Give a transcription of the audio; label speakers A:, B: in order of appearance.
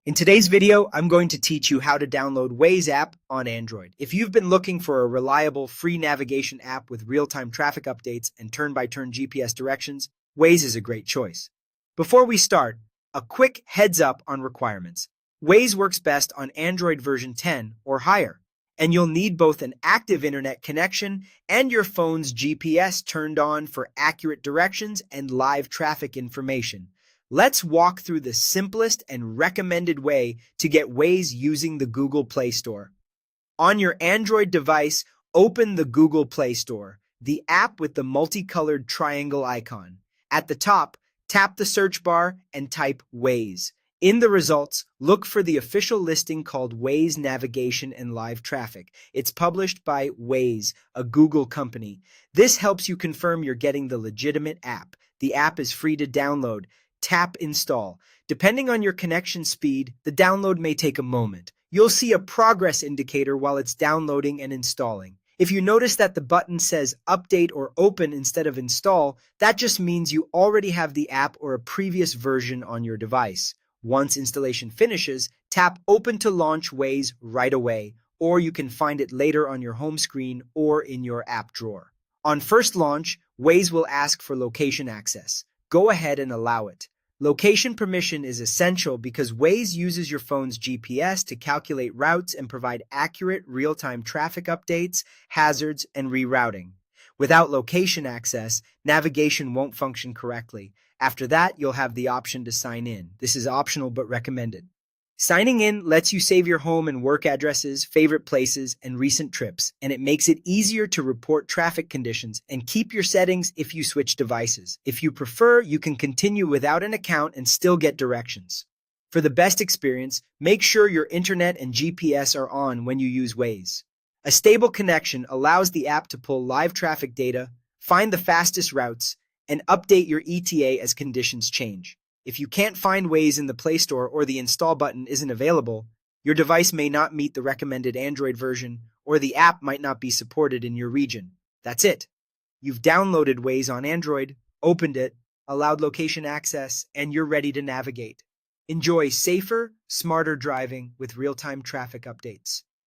A: In today's video, I'm going to teach you how to download Waze app on Android. If you've been looking for a reliable, free navigation app with real-time traffic updates and turn-by-turn GPS directions, Waze is a great choice. Before we start, a quick heads up on requirements. Waze works best on Android version 10 or higher, and you'll need both an active internet connection and your phone's GPS turned on for accurate directions and live traffic information. Let's walk through the simplest and recommended way to get Waze using the Google Play Store. On your Android device, open the Google Play Store, the app with the multicolored triangle icon. At the top, tap the search bar and type Waze. In the results, look for the official listing called Waze Navigation and Live Traffic. It's published by Waze, a Google company. This helps you confirm you're getting the legitimate app. The app is free to download. Tap Install. Depending on your connection speed, the download may take a moment. You'll see a progress indicator while it's downloading and installing. If you notice that the button says Update or Open instead of Install, that just means you already have the app or a previous version on your device. Once installation finishes, tap Open to launch Waze right away, or you can find it later on your home screen or in your app drawer. On first launch, Waze will ask for location access. Go ahead and allow it. Location permission is essential because Waze uses your phone's GPS to calculate routes and provide accurate real-time traffic updates, hazards, and rerouting. Without location access, navigation won't function correctly. After that, you'll have the option to sign in. This is optional but recommended. Signing in lets you save your home and work addresses, favorite places, and recent trips, and it makes it easier to report traffic conditions and keep your settings if you switch devices. If you prefer, you can continue without an account and still get directions. For the best experience, make sure your internet and GPS are on when you use Waze. A stable connection allows the app to pull live traffic data, find the fastest routes, and update your ETA as conditions change. If you can't find Waze in the Play Store or the install button isn't available, your device may not meet the recommended Android version or the app might not be supported in your region. That's it. You've downloaded Waze on Android, opened it, allowed location access, and you're ready to navigate. Enjoy safer, smarter driving with real-time traffic updates.